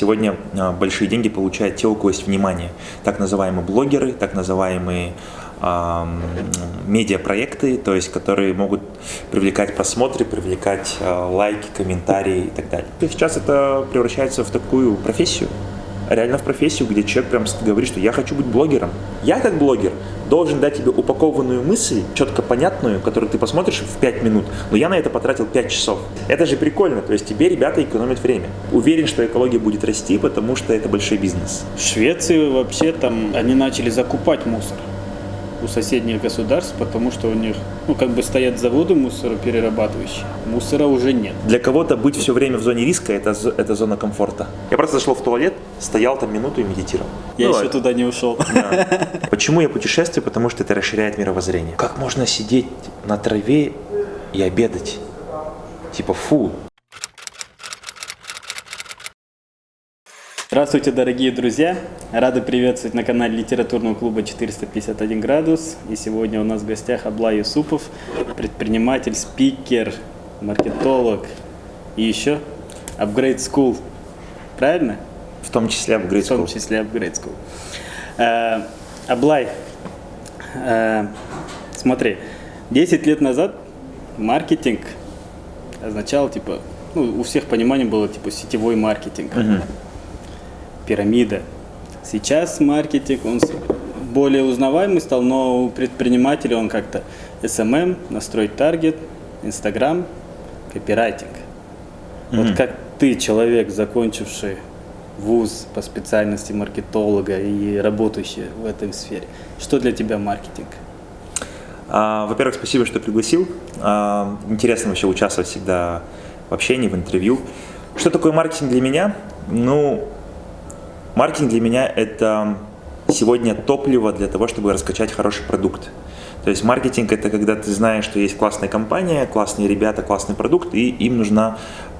Сегодня большие деньги получают те, у кого есть внимание. Так называемые блогеры, так называемые медиапроекты, то есть которые могут привлекать просмотры, привлекать лайки, комментарии и так далее. И сейчас это превращается в такую профессию, реально в профессию, где человек прям говорит, что я хочу быть блогером. Я как блогер должен дать тебе упакованную мысль, четко понятную, которую ты посмотришь в 5 минут, но я на это потратил 5 часов. Это же прикольно, то есть тебе ребята экономят время. Уверен, что экология будет расти, потому что это большой бизнес. В Швеции вообще там они начали закупать мусор у соседних государств, потому что у них, стоят заводы мусороперерабатывающие, мусора уже нет. Для кого-то быть все время в зоне риска – это зона комфорта. Я просто зашел в туалет, стоял там минуту и медитировал. Я еще туда не ушел. Да. Почему я путешествую? Потому что это расширяет мировоззрение. Как можно сидеть на траве и обедать? Типа фу. Здравствуйте, дорогие друзья! Рады приветствовать на канале литературного клуба 451 градус. И сегодня у нас в гостях Аблай Юсупов, предприниматель, спикер, маркетолог и еще Upgrade School. Правильно? В том числе Upgrade School. В том числе Upgrade School. Аблай, смотри, 10 лет назад маркетинг означал, у всех понимание было, сетевой маркетинг. Пирамида. Сейчас маркетинг, он более узнаваемый стал, но у предпринимателя он как-то SMM, настроить таргет, Instagram, копирайтинг. Вот как ты, человек, закончивший вуз по специальности маркетолога и работающий в этой сфере, что для тебя маркетинг? Во-первых, спасибо, что пригласил. Интересно вообще участвовать всегда в общении, в интервью. Что такое маркетинг для меня? Маркетинг для меня – это сегодня топливо для того, чтобы раскачать хороший продукт. То есть маркетинг – это когда ты знаешь, что есть классная компания, классные ребята, классный продукт, и им нужна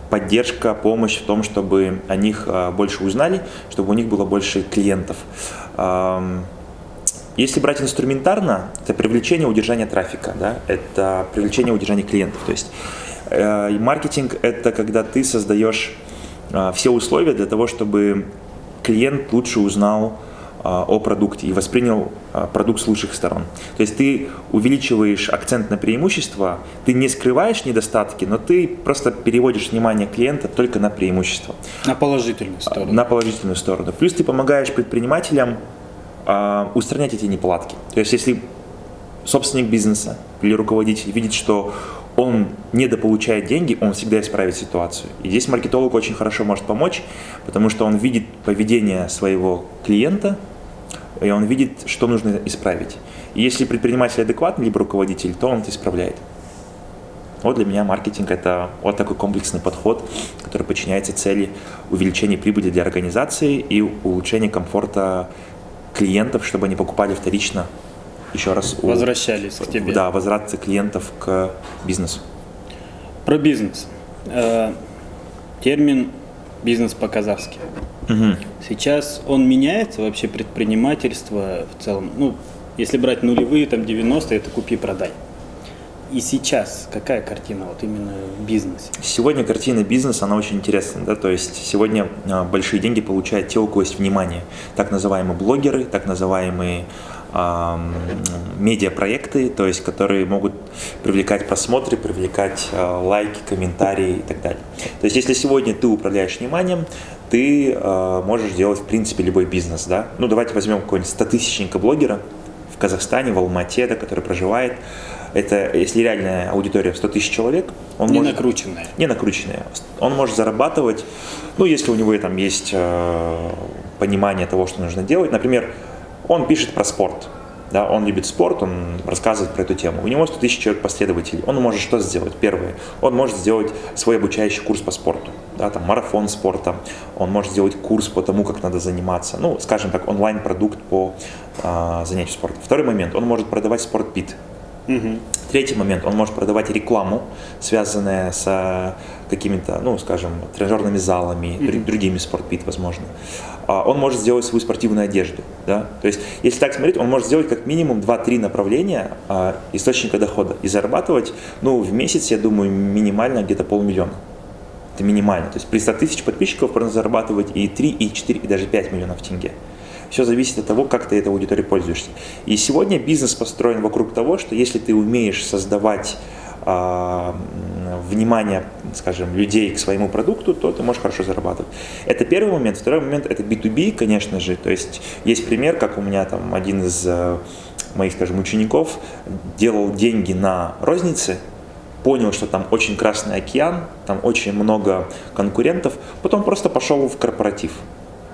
поддержка, помощь в том, чтобы о них больше узнали, чтобы у них было больше клиентов. Если брать инструментарно, это привлечение, удержание трафика, да? Это привлечение, удержание клиентов. То есть маркетинг – это когда ты создаешь все условия для того, чтобы клиент лучше узнал о продукте и воспринял продукт с лучших сторон. То есть ты увеличиваешь акцент на преимущества, ты не скрываешь недостатки, но ты просто переводишь внимание клиента только на преимущества. На положительную сторону. На положительную сторону. Плюс ты помогаешь предпринимателям устранять эти неполадки. То есть если собственник бизнеса или руководитель видит, что он недополучает деньги, он всегда исправит ситуацию. И здесь маркетолог очень хорошо может помочь, потому что он видит поведение своего клиента, и он видит, что нужно исправить. И если предприниматель адекватный, либо руководитель, то он это исправляет. Вот для меня маркетинг – это вот такой комплексный подход, который подчиняется цели увеличения прибыли для организации и улучшения комфорта клиентов, чтобы они покупали вторично. Еще раз возвращались к тебе. Да, возврат клиентов к бизнесу. Про бизнес. Термин «бизнес по-казахски». Сейчас он меняется, вообще предпринимательство в целом. Если брать нулевые, 90-е, это купи-продай. И сейчас какая картина именно в бизнесе? Сегодня картина бизнеса, она очень интересная. Да? То есть сегодня большие деньги получают те, у кого есть внимание. Так называемые блогеры, так называемые медиапроекты, то есть которые могут привлекать просмотры, привлекать лайки, комментарии и так далее. То есть если сегодня ты управляешь вниманием, ты можешь делать в принципе любой бизнес. Да? Давайте возьмем какого-нибудь 100-тысячника блогера в Казахстане, в Алмате, который проживает. Это если реальная аудитория в 100 тысяч человек. Не накрученная. Не накрученная. Он может зарабатывать, если у него там есть понимание того, что нужно делать. Например, он пишет про спорт, да, он любит спорт, он рассказывает про эту тему. У него 100 тысяч человек последователей. Он может что сделать? Первое, он может сделать свой обучающий курс по спорту, да, марафон спорта. Он может сделать курс по тому, как надо заниматься. Скажем так, онлайн-продукт по занятию спортом. Второй момент, он может продавать спортбит. Третий момент, он может продавать рекламу, связанную с какими-то, тренажерными залами, другими спортбит, возможно. Он может сделать свою спортивную одежду. Да? То есть, если так смотреть, он может сделать как минимум 2-3 направления источника дохода и зарабатывать, в месяц, я думаю, минимально где-то 500 000. это минимально. То есть при 100 тысяч подписчиков можно зарабатывать и 3, и 4, и даже 5 миллионов тенге. Все зависит от того, как ты этой аудиторией пользуешься. И сегодня бизнес построен вокруг того, что если ты умеешь создавать внимание, скажем, людей к своему продукту, то ты можешь хорошо зарабатывать. Это первый момент. Второй момент – это B2B, конечно же. То есть есть пример, как у меня там один из моих, скажем, учеников делал деньги на рознице, понял, что там очень красный океан, там очень много конкурентов, потом просто пошел в корпоратив.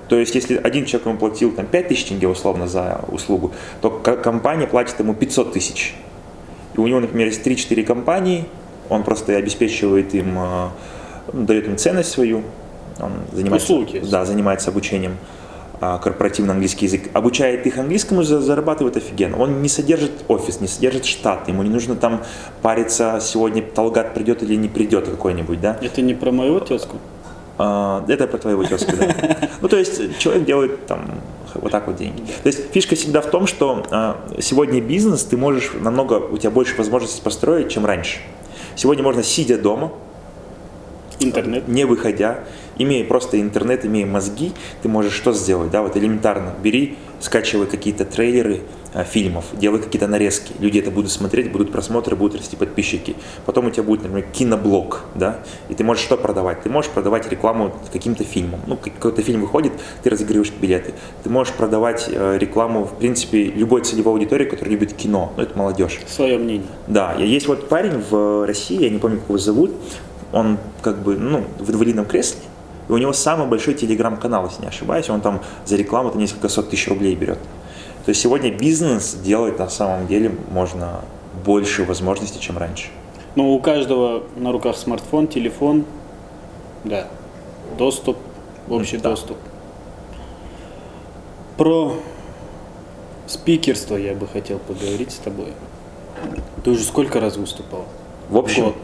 То есть, если один человек ему платил там, 5 тысяч тенге условно за услугу, то компания платит ему 500 тысяч. И у него, например, есть 3-4 компании, он просто обеспечивает им, дает им ценность свою, он занимается обучением корпоративный английский язык, обучает их английскому, зарабатывает офигенно. Он не содержит офис, не содержит штат, ему не нужно там париться, сегодня Талгат придет или не придет какой-нибудь, да? Это не про мою тезку? Это про твоего тезку, да. Ну, то есть человек делает там вот так вот деньги. То есть фишка всегда в том, что сегодня бизнес ты можешь намного, у тебя больше возможностей построить, чем раньше. Сегодня можно, сидя дома, интернет, не выходя, имея просто интернет, имея мозги, ты можешь что сделать, да, вот элементарно, бери, скачивай какие-то трейлеры фильмов, делай какие-то нарезки, люди это будут смотреть, будут просмотры, будут расти подписчики, потом у тебя будет, например, киноблог, да, и ты можешь что продавать? Ты можешь продавать рекламу каким-то фильмам, ну, какой-то фильм выходит, ты разыгрываешь билеты, ты можешь продавать рекламу, в принципе, любой целевой аудитории, которая любит кино, ну, это молодежь. Свое мнение. Да, есть вот парень в России, я не помню, как его зовут, он как бы, ну, в инвалидном кресле, и у него самый большой телеграм-канал, если не ошибаюсь, он там за рекламу несколько сот тысяч рублей берет. То есть сегодня бизнес делает на самом деле можно больше возможностей, чем раньше. Но у каждого на руках смартфон, телефон, да, доступ, общий доступ. Про спикерство я бы хотел поговорить с тобой. Ты уже сколько раз выступал? В общем, год.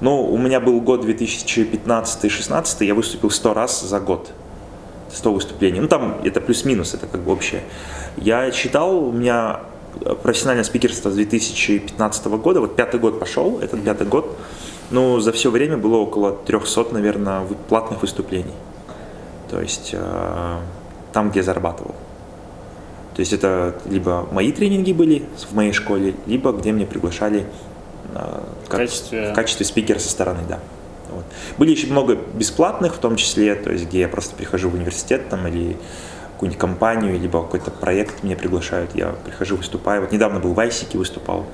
Ну, у меня был год 2015-16, я выступил 100 раз за год. 100 выступлений. Ну, там это плюс-минус, это как бы общее. Я считал, у меня профессиональное спикерство с 2015 года, вот 5-й год пошел, этот 5-й год, ну, за все время было около 300, наверное, платных выступлений. То есть, там, где я зарабатывал. То есть, это либо мои тренинги были в моей школе, либо где меня приглашали в качестве спикера со стороны, да. Вот. Были еще много бесплатных, в том числе, то есть где я просто прихожу в университет там, или какую-нибудь компанию, либо какой-то проект меня приглашают, я прихожу, выступаю. Вот недавно был в Айсике, выступал.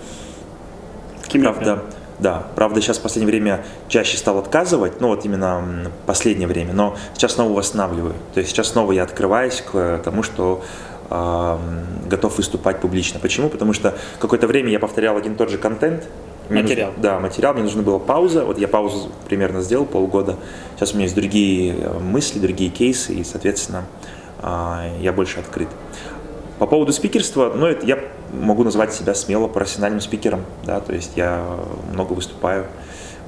Правда, сейчас в последнее время чаще стал отказывать, ну вот именно последнее время, но сейчас снова восстанавливаю. То есть сейчас снова я открываюсь к тому, что готов выступать публично. Почему? Потому что какое-то время я повторял один и тот же контент. Материал. Материал. Мне нужна была пауза. Вот я паузу примерно сделал, полгода. Сейчас у меня есть другие мысли, другие кейсы, и, соответственно, я больше открыт. По поводу спикерства, ну, это я могу назвать себя смело профессиональным спикером, да, то есть я много выступаю,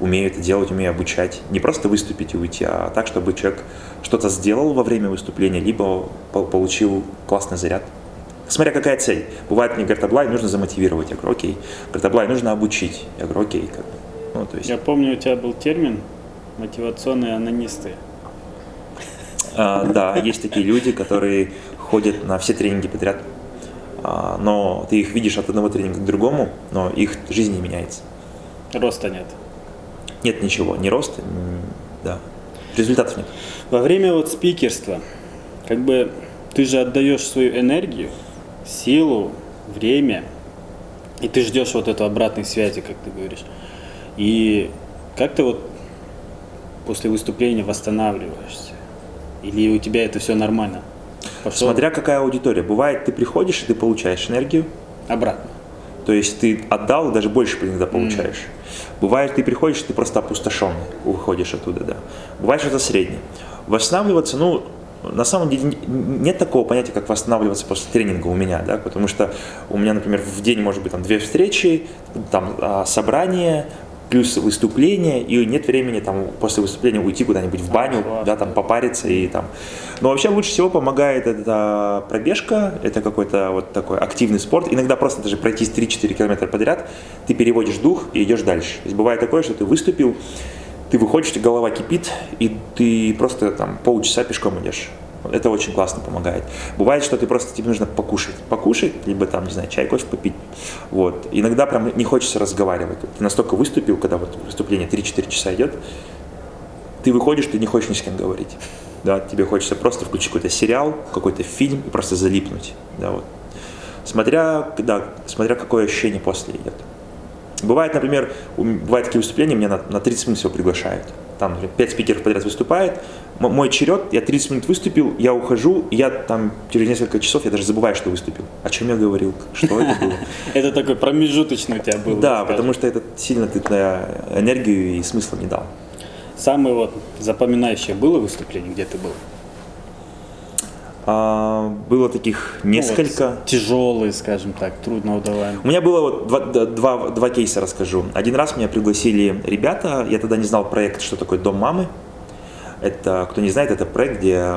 умею это делать, умею обучать. Не просто выступить и уйти, а так, чтобы человек что-то сделал во время выступления, либо получил классный заряд. Смотря какая цель. Бывает, мне говорят, Аблай, нужно замотивировать. Я говорю, окей. Говорят, Аблай, нужно обучить. Я говорю, окей. Ну, то есть... Я помню, у тебя был термин мотивационные анонисты. Да, есть такие люди, которые ходят на все тренинги подряд, но ты их видишь от одного тренинга к другому, но их жизнь не меняется. Роста нет. Нет ничего, ни роста, да. Результатов нет. Во время вот спикерства, как бы ты же отдаешь свою энергию, силу, время, и ты ждешь вот эту обратной связи, как ты говоришь. И как ты вот после выступления восстанавливаешься? Или у тебя это все нормально? Пошел? Смотря какая аудитория. Бывает, ты приходишь, и ты получаешь энергию. Обратно. То есть ты отдал, даже больше иногда получаешь. Бывает, ты приходишь, ты просто опустошенный, выходишь оттуда, да. Бывает что-то среднее. Восстанавливаться, ну, на самом деле нет такого понятия, как восстанавливаться после тренинга у меня, да, потому что у меня, например, в день может быть там 2 встречи, там собрание, плюс выступление, и нет времени там после выступления уйти куда-нибудь в баню, да, там попариться и там. Но вообще лучше всего помогает это пробежка, это какой-то вот такой активный спорт. Иногда просто даже пройтись 3-4 километра подряд, ты переводишь дух и идешь дальше. То есть бывает такое, что ты выступил, ты выходишь, у тебя голова кипит, и ты просто там полчаса пешком идешь. Это очень классно помогает. Бывает, что ты просто, тебе нужно покушать, либо там, не знаю, чай, кофе попить. Вот. Иногда прям не хочется разговаривать. Ты настолько выступил, когда вот выступление 3-4 часа идет, ты выходишь, ты не хочешь ни с кем говорить. Да, тебе хочется просто включить какой-то сериал, какой-то фильм и просто залипнуть. Да, вот. Смотря какое ощущение после идет. Бывает, например, бывают такие выступления, меня на 30 минут всего приглашают. Там, например, 5 спикеров подряд выступает, мой черед, я 30 минут выступил, я ухожу, и я там через несколько часов, я даже забываю, что выступил. О чем я говорил, что это было. Это такой промежуточный у тебя был. Да, потому что это сильно ты энергию и смысла не дал. Самое вот запоминающее было выступление, где ты был? Было таких несколько. Вот, тяжелые, скажем так, трудно удаваемые. У меня было вот два кейса расскажу. Один раз меня пригласили ребята, я тогда не знал проект, что такое Дом мамы. Это, кто не знает, это проект, где,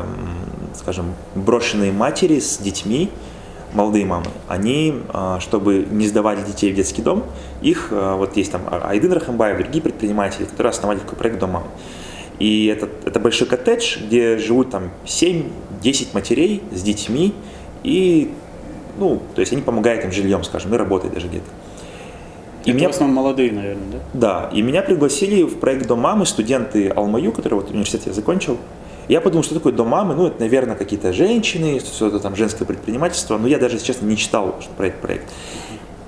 скажем, брошенные матери с детьми, молодые мамы, они, чтобы не сдавали детей в детский дом, их, вот есть там Айдын Рахамбаев, другие предприниматели, которые основали такой проект Дом мамы. И это большой коттедж, где живут там 7-10 матерей с детьми, и, ну, то есть они помогают им жильем, скажем, и работают даже где-то. И это в основном молодые, наверное, да? Да, и меня пригласили в проект Дом мамы студенты Алмаю, который вот университет я закончил. Я подумал, что такое Дом мамы, ну, это, наверное, какие-то женщины, что-то там женское предпринимательство, но я даже, если честно, не читал про этот проект.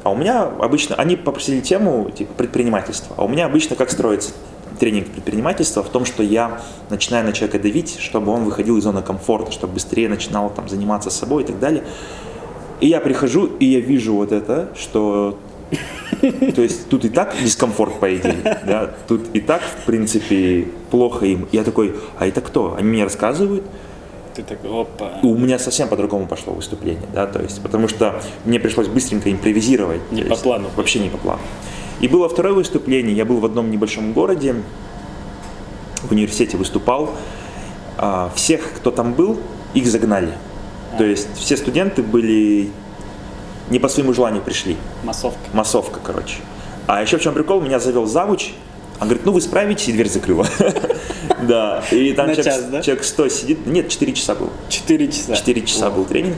А у меня обычно, они попросили тему, типа, предпринимательства, а у меня обычно как строится тренинг предпринимательства в том, что я начинаю на человека давить, чтобы он выходил из зоны комфорта, чтобы быстрее начинал там заниматься собой и так далее. И я прихожу, и я вижу вот это, что... То есть тут и так дискомфорт, по идее, да? Тут и так, в принципе, плохо им. Я такой, а это кто? Они мне рассказывают. Ты такой, опа. У меня совсем по-другому пошло выступление, да, то есть, потому что мне пришлось быстренько импровизировать. Не по плану. Вообще не по плану. И было второе выступление, я был в одном небольшом городе, в университете выступал. Всех, кто там был, их загнали. То есть все студенты были не по своему желанию пришли. Массовка, короче. А еще в чем прикол, меня завел завуч, он говорит, ну вы справитесь, и дверь закрыла. Да, и там человек 100 сидит, нет, 4 часа был. 4 часа? 4 часа был тренинг.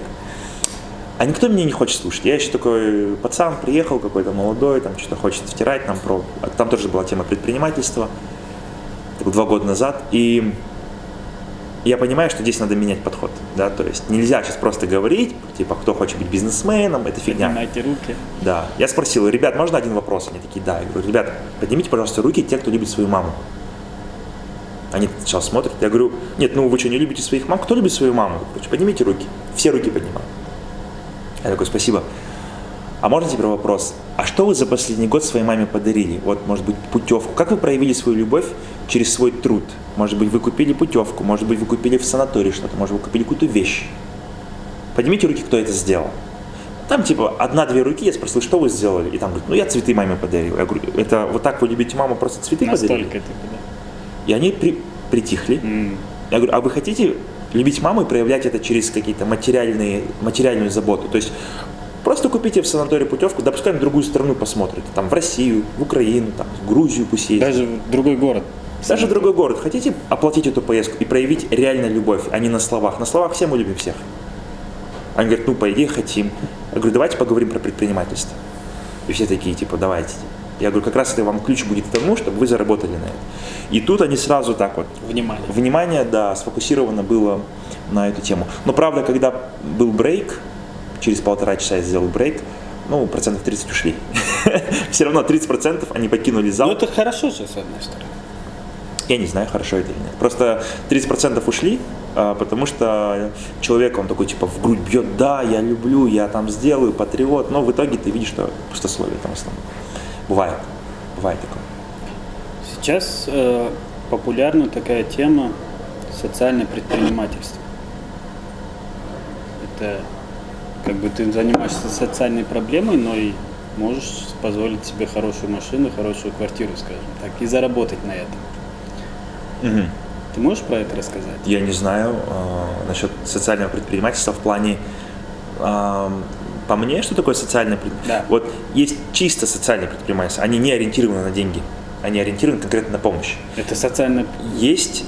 А никто меня не хочет слушать. Я еще такой пацан, приехал какой-то молодой, там что-то хочет втирать нам про... Там тоже была тема предпринимательства. Это было 2 года назад. И я понимаю, что здесь надо менять подход. Да? То есть нельзя сейчас просто говорить, типа, кто хочет быть бизнесменом, это фигня. Поднимайте руки. Да. Я спросил, ребят, можно один вопрос? Они такие, да. Я говорю, ребят, поднимите, пожалуйста, руки те, кто любит свою маму. Они сначала смотрят. Я говорю, нет, ну вы что, не любите своих мам? Кто любит свою маму? Короче, поднимите руки. Все руки поднимают. Я такой, спасибо. А можно теперь вопрос? А что вы за последний год своей маме подарили? Вот, может быть, путевку. Как вы проявили свою любовь через свой труд? Может быть, вы купили путевку, может быть, вы купили в санатории что-то, может, вы купили какую-то вещь. Поднимите руки, кто это сделал. Там, типа, 1-2 руки, я спросил, что вы сделали? И там говорят, ну, я цветы маме подарил. Я говорю, это вот так вы любите маму, просто цветы подарили? Настолько, типа, да. И они притихли. Я говорю, а вы хотите любить маму и проявлять это через какие-то материальную заботу? То есть просто купите в санатории путевку, да пускай в другую страну посмотрите, там в Россию, в Украину, там, в Грузию пусть ездит. Даже в другой город. Даже в другой город. Хотите оплатить эту поездку и проявить реально любовь, а не на словах. На словах все мы любим всех. Они говорят, ну, по идее, хотим. Я говорю, давайте поговорим про предпринимательство. И все такие, типа, давайте. Я говорю, как раз это вам ключ будет к тому, чтобы вы заработали на это. И тут они сразу так вот. Внимание, да, сфокусировано было на эту тему. Но правда, когда был брейк, через 1,5 часа я сделал брейк, ну, 30% ушли. Все равно 30% они покинули зал. Ну, это хорошо же, с одной стороны. Я не знаю, хорошо это или нет. Просто 30% ушли, потому что человек, он такой, типа, в грудь бьет, да, я люблю, я там сделаю, патриот, но в итоге ты видишь, что пустословие там в основном. Бывает такое. Сейчас популярна такая тема социальное предпринимательство. Это как бы ты занимаешься социальной проблемой, но и можешь позволить себе хорошую машину, хорошую квартиру, скажем так, и заработать на этом. Угу. Ты можешь про это рассказать? Я не знаю насчет социального предпринимательства в плане... По мне, что такое социальное предпринимательство? Да. Вот есть чисто социальное предпринимательство, они не ориентированы на деньги. они ориентированы конкретно на помощь. Это социально... Есть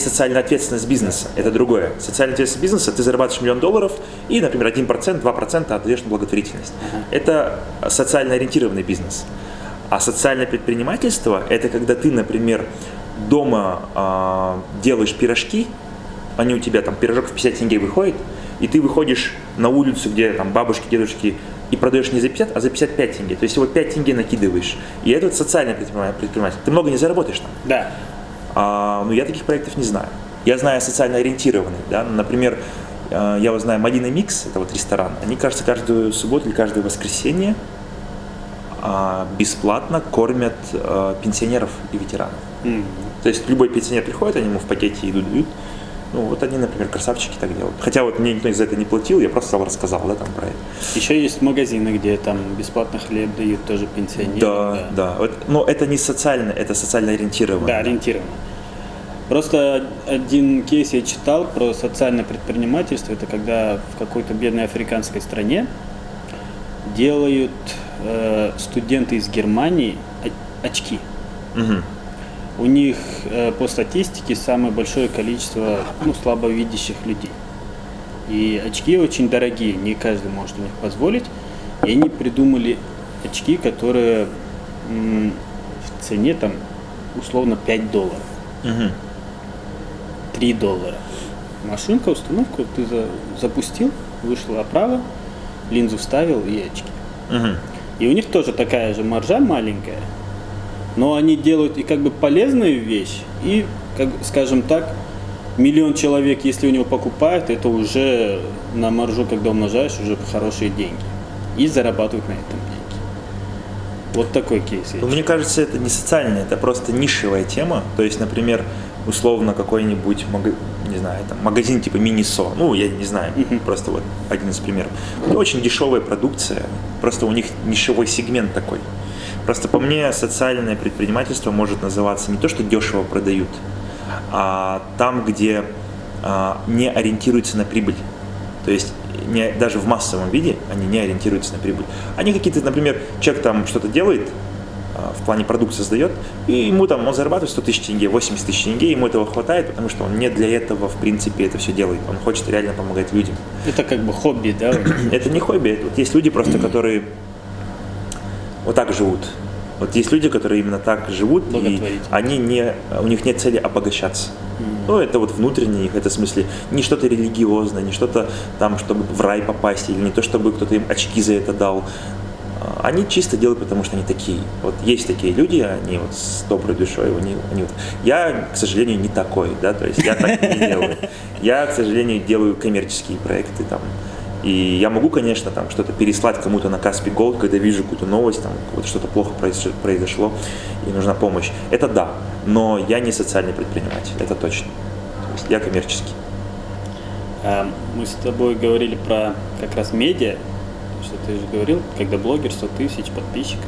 социальная ответственность бизнеса, это другое. Социальная ответственность бизнеса, ты зарабатываешь $1 000 000 и, например, 1%, 2% отдаешь на благотворительность. Это социально ориентированный бизнес. А социальное предпринимательство – это когда ты, например, дома делаешь пирожки, они у тебя там пирожок в 50 тенге выходит, и ты выходишь на улицу, где там бабушки, дедушки, и продаешь не за 50, а за 55 тенге. То есть его 5 тенге накидываешь. И это вот социальное предпринимательство. Ты много не заработаешь там. Да. Но я таких проектов не знаю. Я знаю социально ориентированные. Да? Например, я вот знаю Madina Mix, это вот ресторан. Они, кажется, каждую субботу или каждое воскресенье бесплатно кормят пенсионеров и ветеранов. То есть любой пенсионер приходит, они ему в пакете еду дают. Ну, вот они, например, красавчики так делают. Хотя вот мне никто за это не платил, я просто сам рассказал, да, там про это. Еще есть магазины, где там бесплатно хлеб дают тоже пенсионерам. Да. Вот, но это не социально, это социально ориентировано. Да, ориентировано. Просто один кейс я читал про социальное предпринимательство. Это когда в какой-то бедной африканской стране делают студенты из Германии очки. Угу. У них по статистике самое большое количество слабовидящих людей. И очки очень дорогие, не каждый может у них позволить. И они придумали очки, которые в цене там условно $5. Угу. $3. Машинка, установку ты запустил, вышла оправа, линзу вставил и очки. Угу. И у них тоже такая же маржа маленькая, но они делают и как бы полезную вещь, и, скажем так, 1 миллион человек, если у него покупают, это уже на маржу, когда умножаешь, уже хорошие деньги. И зарабатывают на этом деньги. Вот такой кейс есть. Мне кажется, это не социальное, это просто нишевая тема. То есть, например, условно какой-нибудь не знаю, там, магазин типа Минисо, я не знаю, просто вот один из примеров. Это очень дешевая продукция, просто у них нишевой сегмент такой. Просто по мне социальное предпринимательство может называться не то, что дешево продают, а там, где не ориентируются на прибыль. То есть даже в массовом виде они не ориентируются на прибыль. Они какие-то, например, человек там что-то делает, в плане продукт создает, и ему там он зарабатывает 100 тысяч тенге, 80 тысяч тенге, ему этого хватает, потому что он не для этого, в принципе, это все делает. Он хочет реально помогать людям. Это как бы хобби, да? Это не хобби. Вот есть люди просто, которые вот так живут. Вот есть люди, которые именно так живут, и у них нет цели обогащаться. Это вот внутренне их, это в смысле не что-то религиозное, не что-то там, чтобы в рай попасть, или не то, чтобы кто-то им очки за это дал. Они чисто делают, потому что они такие. Вот есть такие люди, они вот с доброй душой, они вот. Я, к сожалению, не такой, да, то есть я так не делаю. Я, к сожалению, делаю коммерческие проекты там. И я могу, конечно, там что-то переслать кому-то на Каспий Голд, когда вижу какую-то новость, там вот что-то плохо произошло и нужна помощь. Это да, но я не социальный предприниматель, это точно. То есть я коммерческий. Мы с тобой говорили про как раз медиа, что ты же говорил, когда блогер 100 тысяч подписчиков.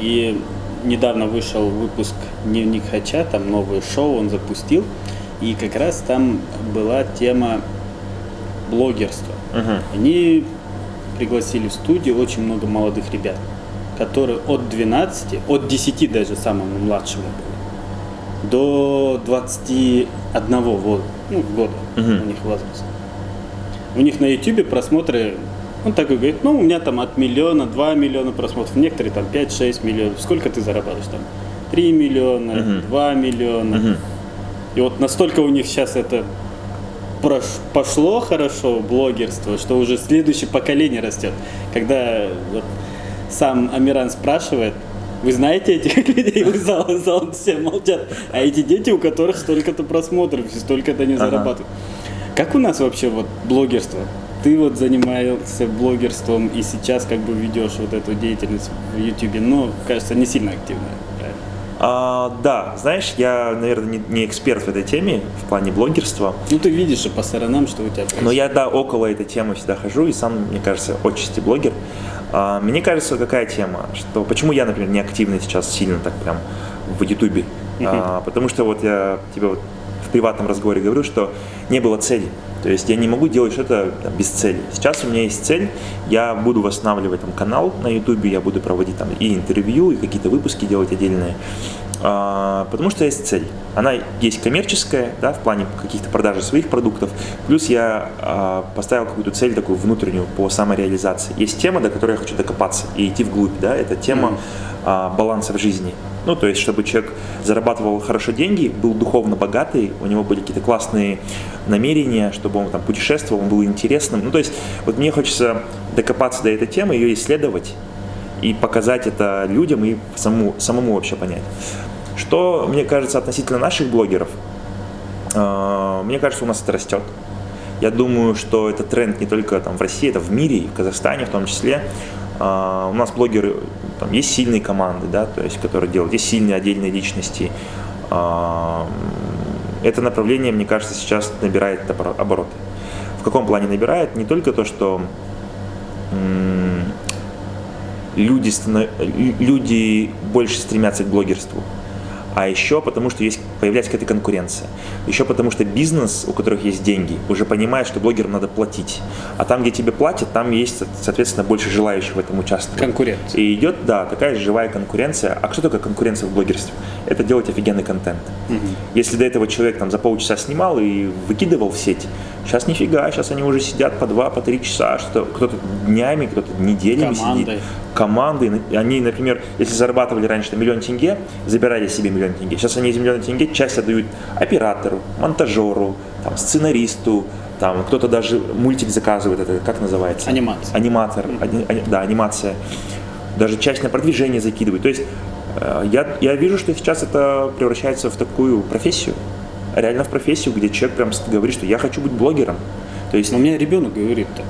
И недавно вышел выпуск «Дневник Хача», там новое шоу он запустил, и как раз там была тема блогерства. Они пригласили в студию очень много молодых ребят, которые от 12, от 10 даже самому младшему было, до 21 года у них возраст. У них на YouTube просмотры, он такой говорит, у меня там от 1 миллиона, 2 миллиона просмотров, некоторые там 5-6 миллионов. Сколько ты зарабатываешь там? 3 миллиона, 2 миллиона. И вот настолько у них сейчас это пошло хорошо блогерство, что уже следующее поколение растет. Когда вот сам Амиран спрашивает, вы знаете этих людей, вы зал все молчат, а эти дети, у которых столько-то просмотров, столько-то не зарабатывают. Как у нас вообще вот блогерство? Ты вот занимался блогерством и сейчас как бы ведешь вот эту деятельность в YouTube, но, кажется, не сильно активно. Да, знаешь, я, наверное, не эксперт в этой теме, в плане блогерства. Ты видишь же по сторонам, что у тебя происходит. Но я, около этой темы всегда хожу, и сам, мне кажется, отчасти блогер. Мне кажется, какая тема, что почему я, например, не активный сейчас сильно так прям в Ютубе. Потому что вот я тебе вот в приватном разговоре говорю, что не было цели. То есть я не могу делать что-то там, без цели. Сейчас у меня есть цель, я буду восстанавливать там канал на YouTube, я буду проводить там и интервью, и какие-то выпуски делать отдельные. Потому что есть цель. Она есть коммерческая, да, в плане каких-то продажи своих продуктов. Плюс я поставил какую-то цель такую внутреннюю по самореализации. Есть тема, до которой я хочу докопаться и идти вглубь. Да, это тема баланса в жизни. Ну, то есть, чтобы человек зарабатывал хорошо деньги, был духовно богатый, у него были какие-то классные намерения, чтобы он там путешествовал, он был интересным. Ну, то есть, вот мне хочется докопаться до этой темы, ее исследовать и показать это людям и самому вообще понять. Что, мне кажется, относительно наших блогеров, мне кажется, у нас это растет. Я думаю, что это тренд не только там в России, это в мире, и в Казахстане в том числе. У нас блогеры, там есть сильные команды, да, то есть, которые делают, есть сильные отдельные личности. Это направление, мне кажется, сейчас набирает обороты. В каком плане набирает? Не только то, что люди больше стремятся к блогерству, а еще потому, что появляется какая-то конкуренция. Еще потому, что бизнес, у которых есть деньги, уже понимает, что блогерам надо платить. А там, где тебе платят, там есть, соответственно, больше желающих в этом участвовать. Конкуренция. И идет, да, такая живая конкуренция. А что такое конкуренция в блогерстве? Это делать офигенный контент. Если до этого человек там за полчаса снимал и выкидывал в сеть, сейчас нифига, сейчас они уже сидят по 2-3 часа, что кто-то днями, кто-то неделями сидит. Команды. Они, например, если зарабатывали раньше $1 000 000 тенге, забирали себе $1 000 000 тенге. Сейчас они эти $1 000 000 тенге часть отдают оператору, монтажеру, там, сценаристу, там, кто-то даже мультик заказывает, это как называется? Анимация. Аниматор, да, анимация. Даже часть на продвижение закидывает. То есть я вижу, что сейчас это превращается в такую профессию. Реально в профессию, где человек прям говорит, что я хочу быть блогером. То есть, у меня ребенок говорит-то.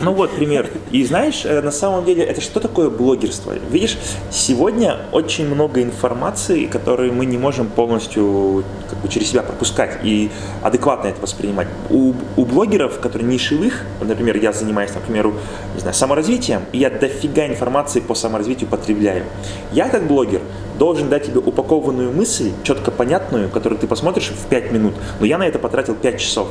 Ну вот пример. И знаешь, на самом деле, это что такое блогерство? Видишь, сегодня очень много информации, которую мы не можем полностью как бы, через себя пропускать и адекватно это воспринимать. У блогеров, которые нишевых, например, я занимаюсь, например, не знаю, саморазвитием, и я дофига информации по саморазвитию потребляю. Я как блогер должен дать тебе упакованную мысль, четко понятную, которую ты посмотришь в 5 минут, но я на это потратил 5 часов.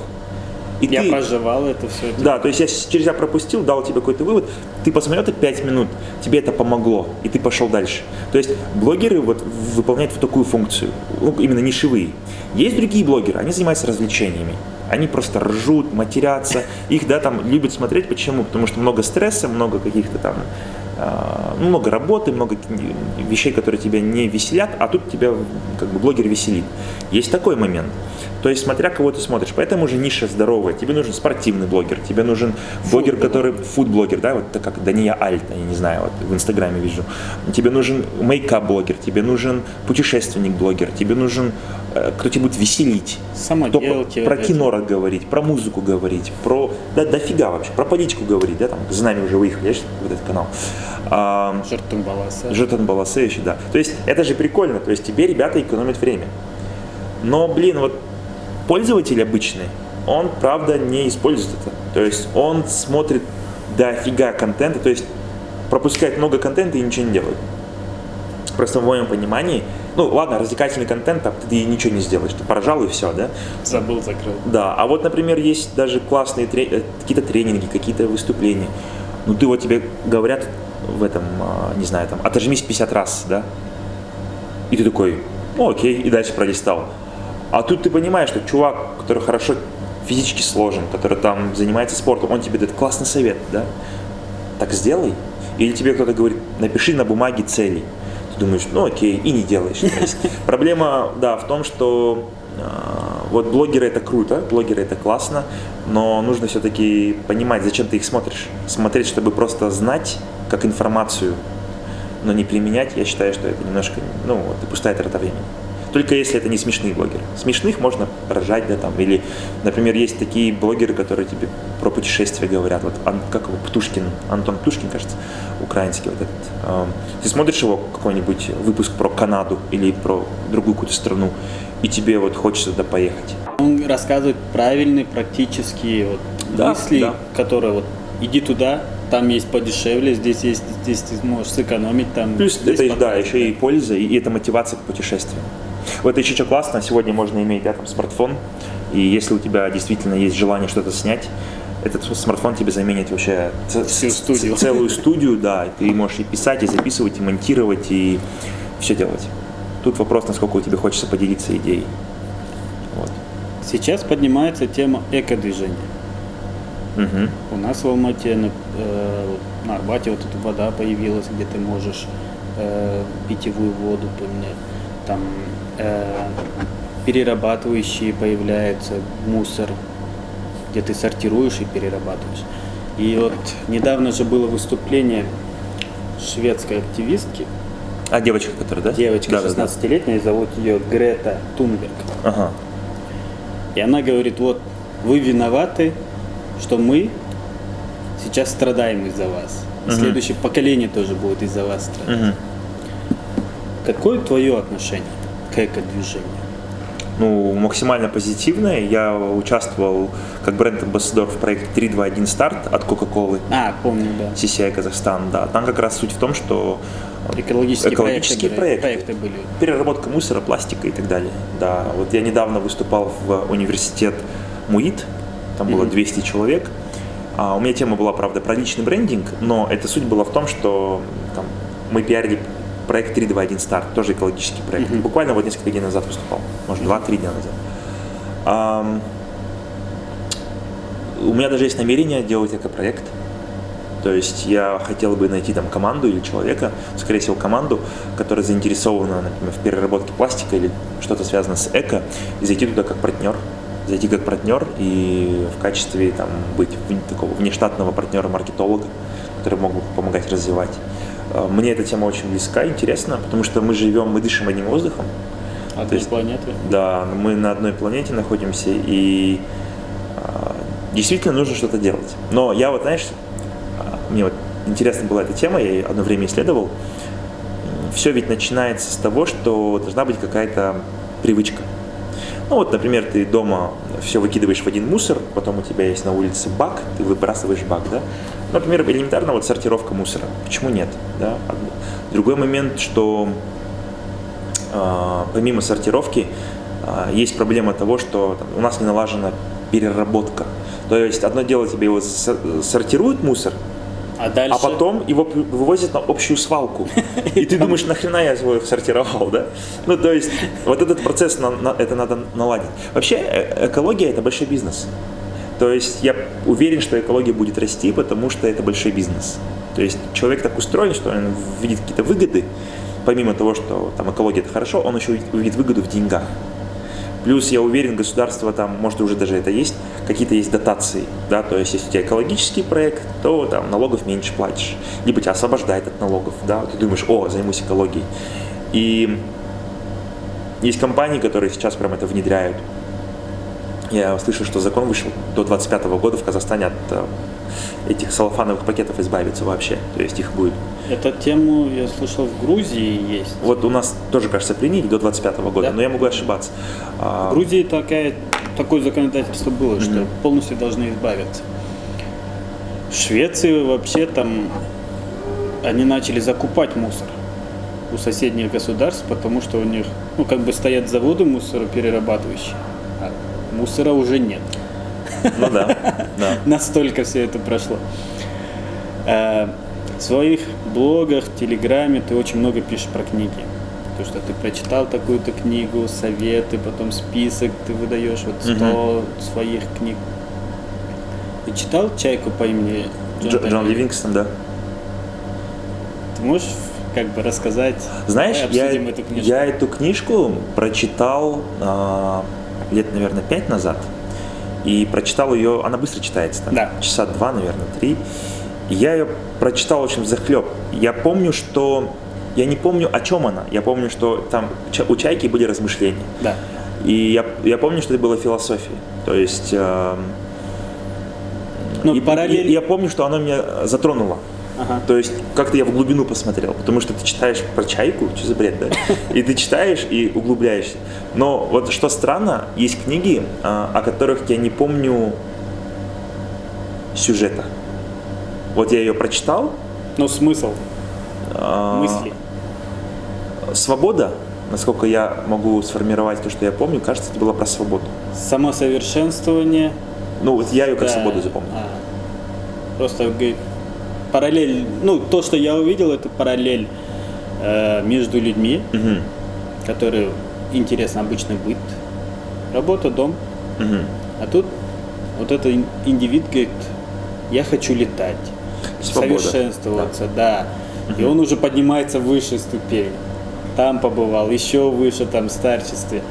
И я проживал это все. Да, то есть я через себя пропустил, дал тебе какой-то вывод, ты посмотрел это 5 минут, тебе это помогло, и ты пошел дальше. То есть блогеры вот выполняют вот такую функцию, именно нишевые. Есть другие блогеры, они занимаются развлечениями. Они просто ржут, матерятся, их, да, там любят смотреть. Почему? Потому что много стресса, много каких-то там, много работы, много вещей, которые тебя не веселят, а тут тебя как бы блогер веселит. Есть такой момент. То есть, смотря кого ты смотришь, поэтому уже ниша здоровая. Тебе нужен спортивный блогер, тебе нужен блогер, который фуд-блогер, да, вот как Дания Альт, я не знаю, вот в Инстаграме вижу. Тебе нужен мейкап-блогер, тебе нужен путешественник-блогер, тебе нужен кто тебя будет веселить, кто про кино говорить, про музыку говорить, про, да, дофига вообще, про политику говорить, да, там, за нами уже выехали, видишь, вот этот канал. Жертвен Баласе еще, да. То есть, это же прикольно, то есть, тебе ребята экономят время. Но, блин, вот пользователь обычный, он, правда, не использует это. То есть, он смотрит дофига контента, то есть, пропускает много контента и ничего не делает. Просто в моем понимании, ну ладно, развлекательный контент, там ты ничего не сделаешь, ты поржал и все, да? Забыл, закрыл. Да, а вот, например, есть даже классные какие-то тренинги, какие-то выступления. Ну ты вот тебе говорят в этом, не знаю, там, отожмись 50 раз, да? И ты такой, ну окей, и дальше пролистал. А тут ты понимаешь, что чувак, который хорошо физически сложен, который там занимается спортом, он тебе дает классный совет, да? Так сделай. Или тебе кто-то говорит, напиши на бумаге цели. Ты думаешь, ну окей, и не делаешь. То есть, проблема, да, в том, что вот блогеры это круто, блогеры это классно, но нужно все-таки понимать, зачем ты их смотришь. Смотреть, чтобы просто знать как информацию, но не применять, я считаю, что это немножко, ну, это пустая трата времени. Только если это не смешные блогеры. Смешных можно ржать, да, там, или, например, есть такие блогеры, которые тебе про путешествия говорят, вот, как его, Птушкин, Антон Птушкин, кажется, украинский вот этот. Ты смотришь его какой-нибудь выпуск про Канаду или про другую какую-то страну, и тебе вот хочется туда поехать. Он рассказывает правильные, практические вот, да, мысли, да, которые вот, иди туда, там есть подешевле, здесь ты можешь сэкономить, там. Плюс это, да, еще и польза, и это мотивация к путешествию. Вот еще что классно, сегодня можно иметь, да, там, смартфон И если у тебя действительно есть желание что-то снять, этот смартфон тебе заменит вообще целую студию, да. Ты можешь и писать, и записывать, и монтировать, и все делать. Тут вопрос, насколько тебе хочется поделиться идеей. Вот. Сейчас поднимается тема экодвижения. Угу. У нас в Алмате, на Арбате вот эта вода появилась, где ты можешь питьевую воду поменять. Там перерабатывающие появляются, мусор, где ты сортируешь и перерабатываешь. И вот недавно же было выступление шведской активистки. А девочка, которая, да? Девочка 16-летняя, зовут ее Грета Тунберг. Ага. И она говорит, вот вы виноваты, что мы сейчас страдаем из-за вас. Следующее поколение тоже будет из-за вас страдать. Какое твое отношение к экодвижению? Ну, максимально позитивное. Я участвовал как бренд-амбассадор в проекте 321 старт от Coca-Cola. Помню, да. CCI Казахстан, да. Там как раз суть в том, что экологические проекты были. Переработка мусора, пластика и так далее. Да. Вот я недавно выступал в университет МУИТ, там было 200 человек. У меня тема была, правда, про личный брендинг, но эта суть была в том, что там, мы пиарили проект 321 старт, тоже экологический проект. Буквально вот несколько дней назад выступал, может 2-3 дня назад. У меня даже есть намерение делать экопроект. То есть я хотел бы найти там команду или человека, скорее всего команду, которая заинтересована, например, в переработке пластика или что-то связано с эко, и зайти туда как партнер. Зайти как партнер и в качестве там, быть такого внештатного партнера-маркетолога, который мог бы помогать развивать. Мне эта тема очень близка, интересна, потому что мы дышим одним воздухом. Одной планеты? Да, мы на одной планете находимся, и действительно нужно что-то делать. Но я вот, знаешь, мне вот интересна была эта тема, я ее одно время исследовал. Все ведь начинается с того, что должна быть какая-то привычка. Ну вот, например, ты дома все выкидываешь в один мусор, потом у тебя есть на улице бак, ты выбрасываешь бак, да? Например, элементарно вот сортировка мусора. Почему нет? Да? Другой момент, что помимо сортировки есть проблема того, что там, у нас не налажена переработка. То есть одно дело тебе его сортируют мусор, а потом его вывозят на общую свалку. И ты думаешь, нахрена я его сортировал, да? Ну, то есть, вот этот процесс, это надо наладить. Вообще, экология – это большой бизнес. То есть, я уверен, что экология будет расти, потому что это большой бизнес. То есть, человек так устроен, что он видит какие-то выгоды, помимо того, что там экология – это хорошо, он еще увидит выгоду в деньгах. Плюс, я уверен, государство там, может, уже даже это есть, какие-то есть дотации, да, то есть, если у тебя экологический проект, то там налогов меньше платишь, либо тебя освобождают от налогов, да, ты думаешь, займусь экологией. И есть компании, которые сейчас прям это внедряют. Я слышал, что закон вышел до 2025 года в Казахстане от этих салофановых пакетов избавиться вообще, то есть их будет. Эту тему, я слышал, в Грузии есть. Вот у нас тоже, кажется, приняли до 2025 года, да? Но я могу ошибаться. В Грузии такое законодательство было, что полностью должны избавиться. В Швеции вообще там они начали закупать мусор у соседних государств, потому что у них, стоят заводы мусороперерабатывающие, а мусора уже нет. Ну да. Настолько все это прошло. В своих блогах, телеграме ты очень много пишешь про книги. То, что ты прочитал такую-то книгу, советы, потом список ты выдаешь, 100 своих книг. Ты читал «Чайку» по имени Джон Ливингстон, да. Ты можешь рассказать? Знаешь, эту книжку. Я эту книжку прочитал лет, наверное, 5 назад. И прочитал ее, она быстро читается, там, часа 2, наверное, 3. И я ее прочитал очень взахлеб. Я не помню, о чем она. Я помню, что там у «Чайки» были размышления. Да. И я помню, что это была философия. То есть... я помню, что она меня затронула. Ага. То есть как-то я в глубину посмотрел, потому что ты читаешь про «Чайку», что за бред, да? И ты читаешь и углубляешься. Но вот что странно, есть книги, о которых я не помню сюжета. Вот я ее прочитал. Но смысл, мысли. «Свобода» насколько я могу сформировать то, что я помню, кажется, это было про свободу. Самосовершенствование. Ну, вот я ее как Да. свободу запомнил. Просто говорит, параллель, ну, то, что я увидел, это параллель между людьми, Мгм. которые интересно обычный быт, работа, дом. Мгм. А тут вот этот индивид говорит, я хочу летать, Свобода. совершенствоваться, да. И он уже поднимается выше ступень. Там побывал, еще выше, там, в старчестве.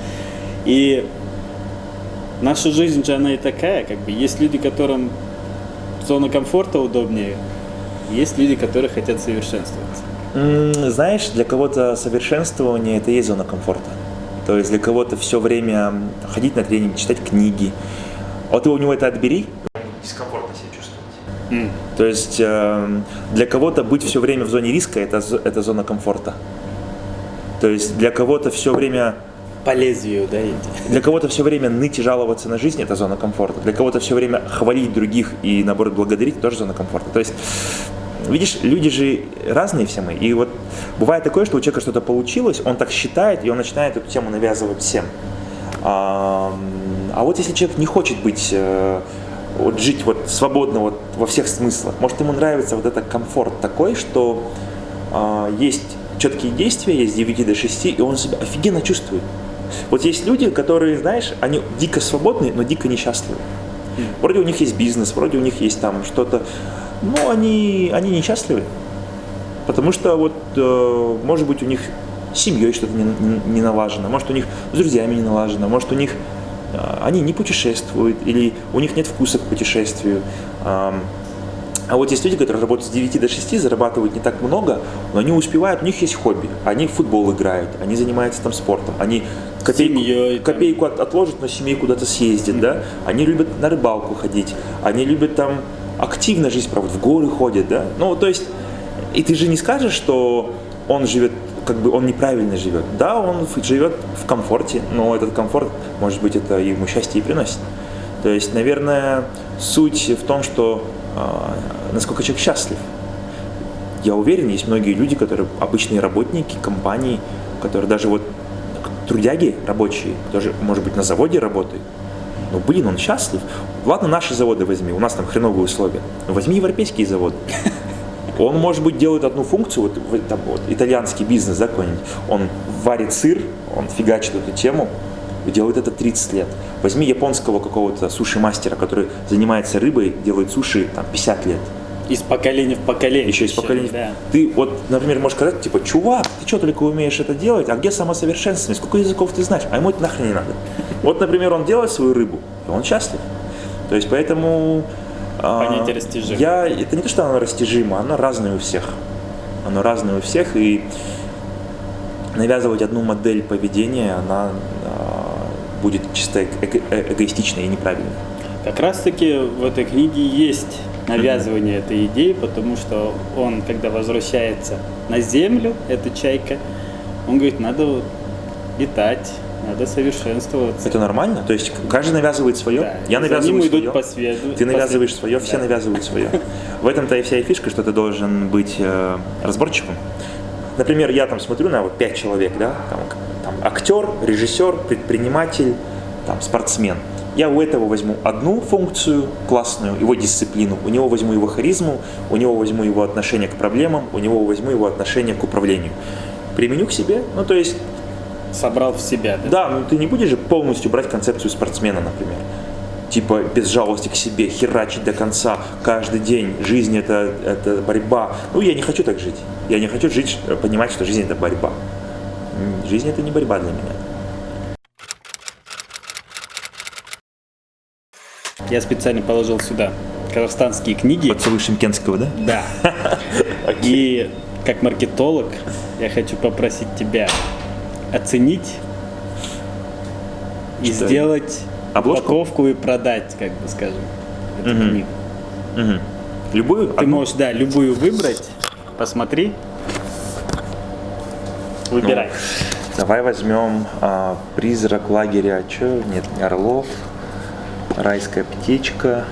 И наша жизнь же, она и такая, как бы. Есть люди, которым зона комфорта удобнее, есть люди, которые хотят совершенствоваться. Знаешь, для кого-то совершенствование – это и есть зона комфорта. То есть для кого-то все время ходить на тренинг, читать книги. Вот ты у него это отбери, дискомфортно себя чувствовать. То есть для кого-то быть все время в зоне риска – это зона комфорта. То есть для кого-то все время По лезвию, да, идти. Для кого-то все время ныть и жаловаться на жизнь – это зона комфорта. Для кого-то все время хвалить других и, наоборот, благодарить – тоже зона комфорта. То есть, видишь, люди же разные все мы. И вот бывает такое, что у человека что-то получилось, он так считает, и он начинает эту тему навязывать всем. А вот если человек не хочет быть, вот жить вот свободно вот во всех смыслах, может, ему нравится вот этот комфорт такой, что есть четкие действия, есть с 9 до 6, и он себя офигенно чувствует. Вот есть люди, которые, знаешь, они дико свободны, но дико несчастливы. Вроде у них есть бизнес, вроде у них есть там что-то, но они несчастливы. Потому что вот, может быть, у них с семьей что-то не налажено, может, у них с друзьями не налажено, может, у них они не путешествуют, или у них нет вкуса к путешествию. А вот есть люди, которые работают с 9 до 6, зарабатывают не так много, но они успевают, у них есть хобби. Они в футбол играют, они занимаются там спортом, они копейку отложат, но семьей куда-то съездят, да? Они любят на рыбалку ходить, они любят там активно жизнь проводить, в горы ходят, да? Ну, то есть, и ты же не скажешь, что он живет, как бы он неправильно живет. Да, он живет в комфорте, но этот комфорт, может быть, это ему счастье и приносит. То есть, наверное, суть в том, что насколько человек счастлив. Я уверен, есть многие люди, которые обычные работники компаний, которые даже вот трудяги рабочие, тоже, может быть, на заводе работают. Но, блин, он счастлив. Ладно, наши заводы возьми, у нас там хреновые условия. Но возьми европейские заводы. Он, может быть, делает одну функцию, вот, там, вот итальянский бизнес, да, какой-нибудь. Он варит сыр, он фигачит эту тему, и делает это 30 лет. Возьми японского какого-то суши-мастера, который занимается рыбой, делает суши там 50 лет. Из поколения в поколение. Еще из поколения. Да. Ты вот, например, можешь сказать, типа, чувак, ты что только умеешь это делать, а где самосовершенствование, сколько языков ты знаешь, а ему это нахрен не надо. Вот, например, он делает свою рыбу, и он счастлив. То есть, поэтому... Понятие растяжимо. Это не то, что оно растяжимо, оно разное у всех. Оно разное у всех, и навязывать одну модель поведения, она будет чисто эгоистичной и неправильной. Как раз таки в этой книге есть навязывание этой идеи, потому что он, когда возвращается на землю, эта чайка, он говорит, надо вот летать, надо совершенствоваться. Это нормально? То есть каждый навязывает свое? Да. Я навязываю за ним свое. идут по свету. Ты навязываешь свое, все навязывают свое. В этом-то и вся и фишка, что ты должен быть разборчивым. Например, я там смотрю на вот 5 человек, да, там актер, режиссер, предприниматель, там спортсмен. Я у этого возьму одну функцию классную, его дисциплину, у него возьму его харизму, у него возьму его отношение к проблемам, у него возьму его отношение к управлению. Применю к себе, ну то есть... Собрал в себя, да? Да, ну ты не будешь же полностью брать концепцию спортсмена, например. Типа без жалости к себе, херачить до конца, каждый день. Жизнь это борьба. Ну я не хочу так жить. Я не хочу жить, понимать, что жизнь это борьба. Жизнь это не борьба для меня. Я специально положил сюда казахстанские книги. Поцелуй Шымкентского, да? Да. И как маркетолог я хочу попросить тебя оценить и сделать обложку? упаковку и продать, как бы скажем, эту книгу. Любую? Ты можешь, да, любую выбрать, посмотри, выбирай. Давай возьмем «Призрак лагеря», нет, не Орлов, «Райская птичка»,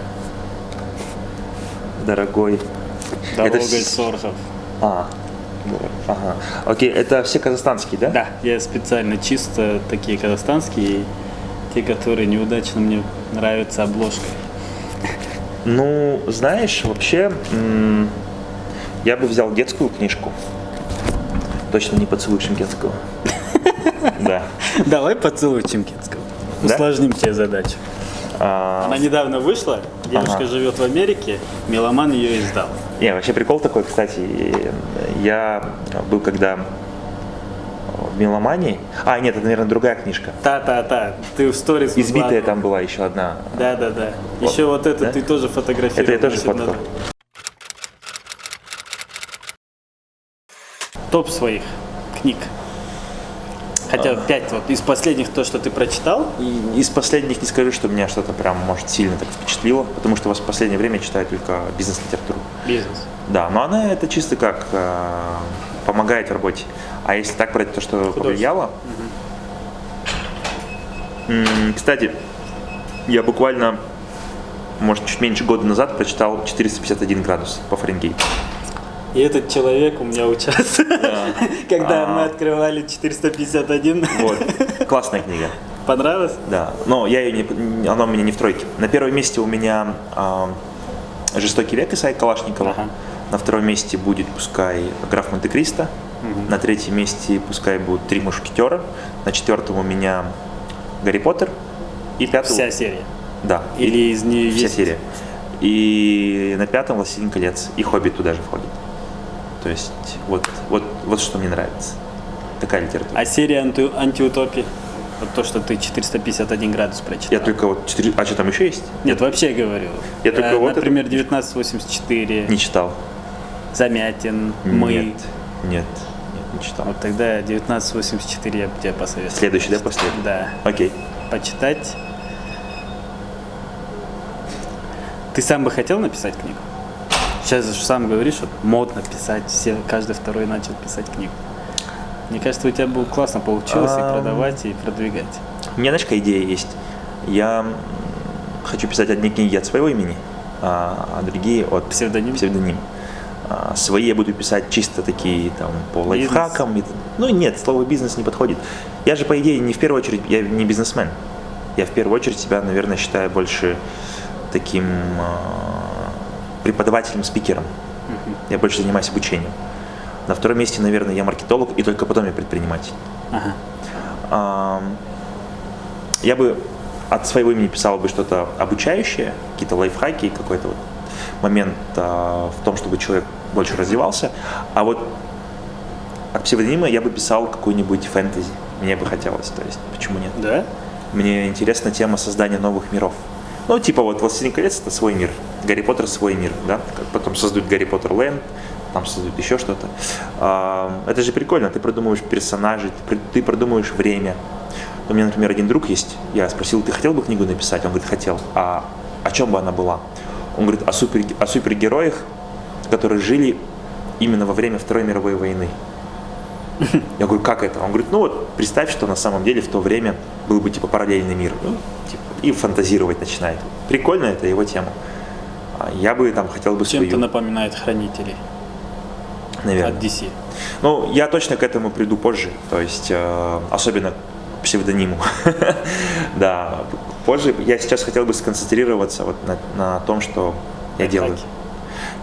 «Дорогой». Дорогой Сорхов. Ага. Окей, это все казахстанские, да? Да, я специально чисто такие казахстанские, те, которые неудачно мне нравятся обложкой. Ну, знаешь, вообще, я бы взял детскую книжку. Точно не «Поцелуй Шимкетского». Да. Давай поцелуй Чимкинского. Да? Усложним тебе задачу. Она недавно вышла, девушка Ага. живет в Америке, меломан ее издал. Не, вообще прикол такой, кстати, я был когда в «Меломании». А, нет, это, наверное, другая книжка. Та-та-та, ты в сторис Избитая выкладывал. там была еще одна. Да-да-да. Еще вот это Да? ты тоже фотографировал. Это я тоже значит, фоткал. надо. Топ своих книг. Хотя 5 вот из последних то, что ты прочитал. И из последних не скажу, что меня что-то прям, может, сильно так впечатлило, потому что в последнее время читаю только бизнес-литературу. Бизнес. Да, но она это чисто как помогает в работе. А если так брать то, что повлияло... Кстати, я буквально, может, чуть меньше года назад прочитал 451 градус по Фаренгейту. И этот человек у меня участвует, когда мы открывали 451. Вот, классная книга. Понравилось? Да, но я ее она у меня не в тройке. На первом месте у меня «Жестокий век» Исааи Калашникова. Ага. На втором месте будет, пускай, «Граф Монте-Кристо». На третьем месте, пускай, будут «Три мушкетера». На четвертом у меня «Гарри Поттер». И пятый... Вся серия. Да. Или из нее вся есть? серия. И на пятом «Властелин колец». И «Хоббит» туда же входит. То есть вот что мне нравится. Такая литература. А серия антиутопии? Вот то, что ты 451 градус прочитал. Я только вот 4... А что там еще есть? Нет, вообще говорю. Я только вот например, 1984, Не читал. Замятин, Мы. Нет, не читал. Вот тогда 1984 я бы тебе посоветовал. Следующий, да, после? Да. Окей. Почитать. Ты сам бы хотел написать книгу? Сейчас же сам говоришь, что модно писать, каждый второй начал писать книгу. Мне кажется, у тебя бы классно получилось и продавать, и продвигать. У меня, знаешь, какая идея есть. Я хочу писать одни книги от своего имени, а другие от Псевдоним? Свои я буду писать чисто такие там по Бизнес. лайфхакам. Ну нет, слово бизнес не подходит. Я же, по идее, не в первую очередь, я не бизнесмен. Я в первую очередь себя, наверное, считаю больше таким преподавателем, спикером. Я больше занимаюсь обучением. На втором месте, наверное, я маркетолог, и только потом я предприниматель. Ага. Я бы от своего имени писал бы что-то обучающее, какие-то лайфхаки, какой-то вот момент в том, чтобы человек больше развивался. А вот от псевдонима я бы писал какую-нибудь фэнтези. Мне бы хотелось, то есть почему нет? Да? Мне интересна тема создания новых миров. Ну, типа вот «Властелин колец» — это свой мир, «Гарри Поттер» — свой мир, да? Потом создают «Гарри Поттер Лэнд», там создают еще что-то. Это же прикольно, ты продумываешь персонажей, ты продумываешь время. У меня, например, один друг есть, я спросил: ты хотел бы книгу написать? Он говорит: хотел. А о чем бы она была? Он говорит о супергероях, которые жили именно во время Второй мировой войны. Я говорю: как это? Он говорит: ну вот, представь, что на самом деле в то время был бы типа параллельный мир. Ну, типа, и фантазировать начинает. Прикольно, это его тема. Я бы там хотел бы Чем-то свою. напоминает «Хранителей» Наверное. от DC. Ну, я точно к этому приду позже, то есть особенно к псевдониму. Да, позже. Я сейчас хотел бы сконцентрироваться вот на том, что я делаю.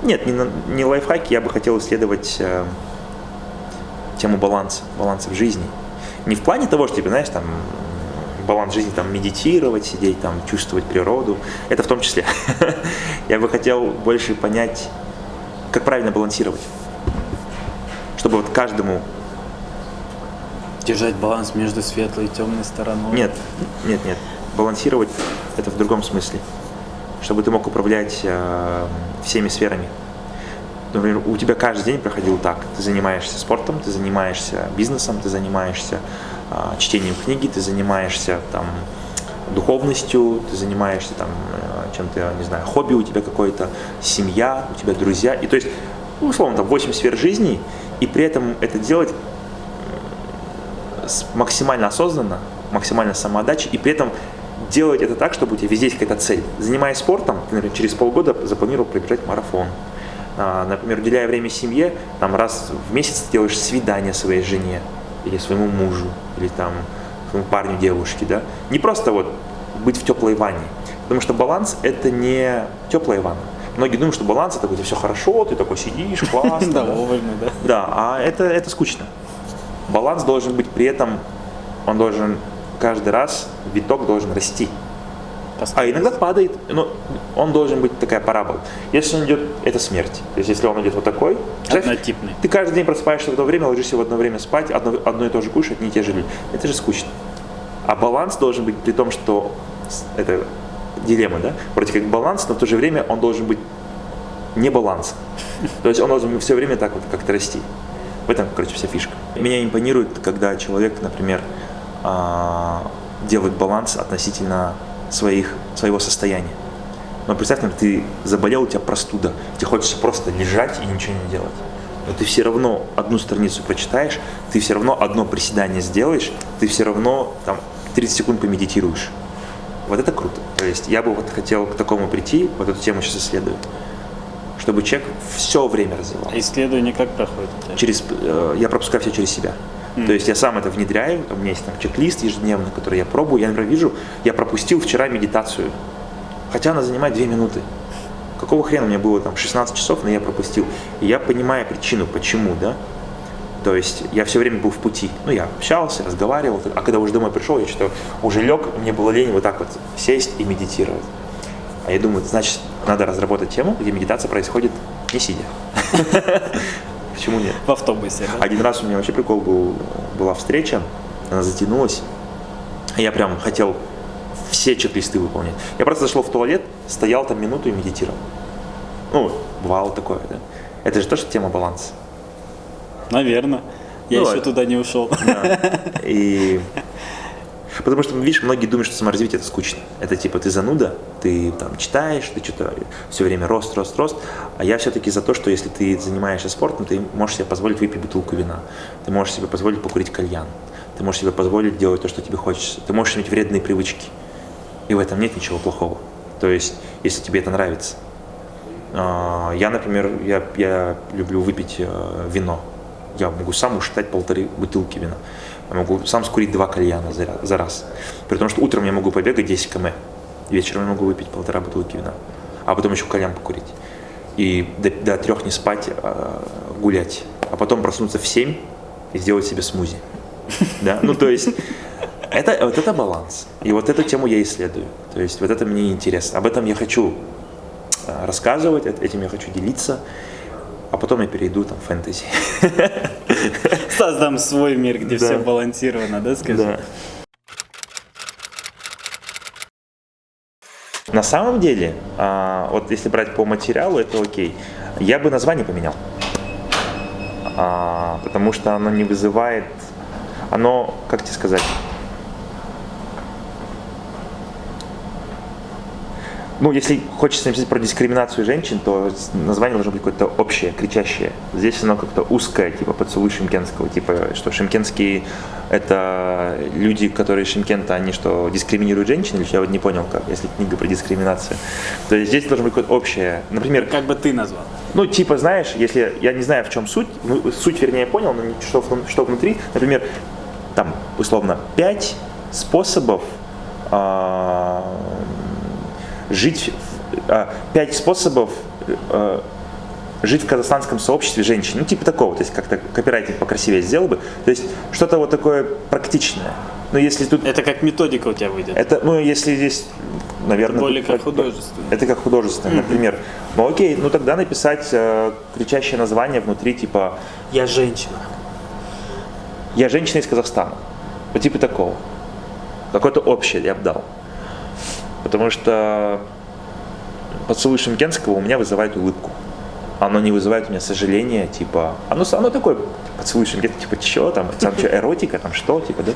Нет, не лайфхаки, я бы хотел исследовать тему баланса в жизни. Не в плане того, что, типа, знаешь, там, баланс жизни, там, медитировать, сидеть, там, чувствовать природу. Это в том числе. Я бы хотел больше понять, как правильно балансировать. Чтобы вот каждому... Держать баланс между светлой и темной стороной. Нет. Балансировать это в другом смысле. Чтобы ты мог управлять всеми сферами. Например, у тебя каждый день проходил так. Ты занимаешься спортом, ты занимаешься бизнесом, ты занимаешься чтением книги, ты занимаешься там духовностью, ты занимаешься там чем-то, не знаю, хобби у тебя какое-то, семья, у тебя друзья. И то есть, условно, там 8 сфер жизни, и при этом это делать максимально осознанно, максимально самоотдачей, и при этом делать это так, чтобы у тебя везде есть какая-то цель. Занимаясь спортом, ты, например, через полгода запланировал пробежать марафон. Например, уделяя время семье, там раз в месяц ты делаешь свидание своей жене или своему мужу, или там своему парню, девушке, да. Не просто вот быть в теплой ванне, потому что баланс это не теплая ванна. Многие думают, что баланс это где все хорошо, ты такой сидишь, классно. Довольно, да. Да, а это скучно. Баланс должен быть при этом, он должен каждый раз, виток должен расти. А иногда падает, но он должен быть такая парабола. Если он идет, это смерть. То есть если он идет вот такой, Однотипный. ты каждый день просыпаешься в одно время, ложишься в одно время спать, одно и то же кушать, одни и те же люди. Это же скучно. А баланс должен быть при том, что это дилемма, да? Вроде как баланс, но в то же время он должен быть не баланс. То есть он должен все время так вот как-то расти. В этом, короче, вся фишка. Меня импонирует, когда человек, например, делает баланс относительно своего состояния. Но представь, например, ты заболел, у тебя простуда, тебе хочется просто лежать и ничего не делать. Но ты все равно одну страницу прочитаешь, ты все равно одно приседание сделаешь, ты все равно там 30 секунд помедитируешь. Вот это круто. То есть я бы вот хотел к такому прийти, вот эту тему сейчас исследую, чтобы человек все время развивал. А исследование как проходит? Я пропускаю все через себя. То есть я сам это внедряю, у меня есть там чек-лист ежедневный, который я пробую. Я, например, вижу, я пропустил вчера медитацию, хотя она занимает 2 минуты. Какого хрена, у меня было там 16 часов, но я пропустил. И я понимаю причину, почему, да. То есть я все время был в пути. Ну, я общался, разговаривал, а когда уже домой пришел, я что-то уже лег, мне было лень вот так вот сесть и медитировать. А я думаю, значит, надо разработать тему, где медитация происходит не сидя. Почему нет? В автобусе, да? Один раз у меня вообще прикол была встреча, она затянулась, и я прям хотел все чек-листы выполнять. Я просто зашел в туалет, стоял там минуту и медитировал. Ну, бывало такое, да. Это же тоже тема баланса. Наверное. Я еще туда не ушел. Да. И... Потому что, видишь, многие думают, что саморазвитие это скучно. Это типа ты зануда, ты там читаешь, ты что-то все время рост. А я все-таки за то, что если ты занимаешься спортом, ты можешь себе позволить выпить бутылку вина. Ты можешь себе позволить покурить кальян. Ты можешь себе позволить делать то, что тебе хочется. Ты можешь иметь вредные привычки. И в этом нет ничего плохого. То есть, если тебе это нравится. Я, например, я люблю выпить вино. Я могу сам ушатать 1,5 бутылки вина. Я могу сам скурить 2 кальяна за раз. При том, что утром я могу побегать 10 км. Вечером я могу выпить 1,5 бутылки вина. А потом еще кальян покурить. И до 3 не спать, гулять. А потом проснуться в 7 и сделать себе смузи. Да? Ну, то есть, вот это баланс. И вот эту тему я исследую. То есть, вот это мне интересно. Об этом я хочу рассказывать, этим я хочу делиться. А потом я перейду там в фэнтези. Создам свой мир, где все балансировано, да, скажи? Да. На самом деле, вот если брать по материалу, это окей. Я бы название поменял. Потому что оно не вызывает... Оно, как тебе сказать... Ну, если хочется написать про дискриминацию женщин, то название должно быть какое-то общее, кричащее. Здесь оно как-то узкое, типа поцелуй Шимкенского, типа, что шимкенские это люди, которые Шимкента, они что, дискриминируют женщин, или я вот не понял, как, если книга про дискриминацию. То есть здесь должно быть какое-то общее, например... Как бы ты назвал? Ну, типа, знаешь, если, я не знаю, в чем суть, суть, вернее, я понял, но что внутри, например, там, условно, 5 способов жить, 5 способов жить в казахстанском сообществе женщин, ну типа такого, то есть как-то копирайтинг покрасивее сделал бы, то есть что-то вот такое практичное. Но если тут... Это как методика у тебя выйдет. Это, ну если здесь, наверное... Более как художественно. Это как художественно, например. Ну окей, ну тогда написать кричащее название внутри типа... Я женщина. Я женщина из Казахстана. Вот типа такого. Какое-то общее я бы дал. Потому что поцелуй Шимкенского у меня вызывает улыбку. Оно не вызывает у меня сожаления, типа... Оно такое, поцелуй Шимкенского, типа, что там что, эротика, там что, типа, да?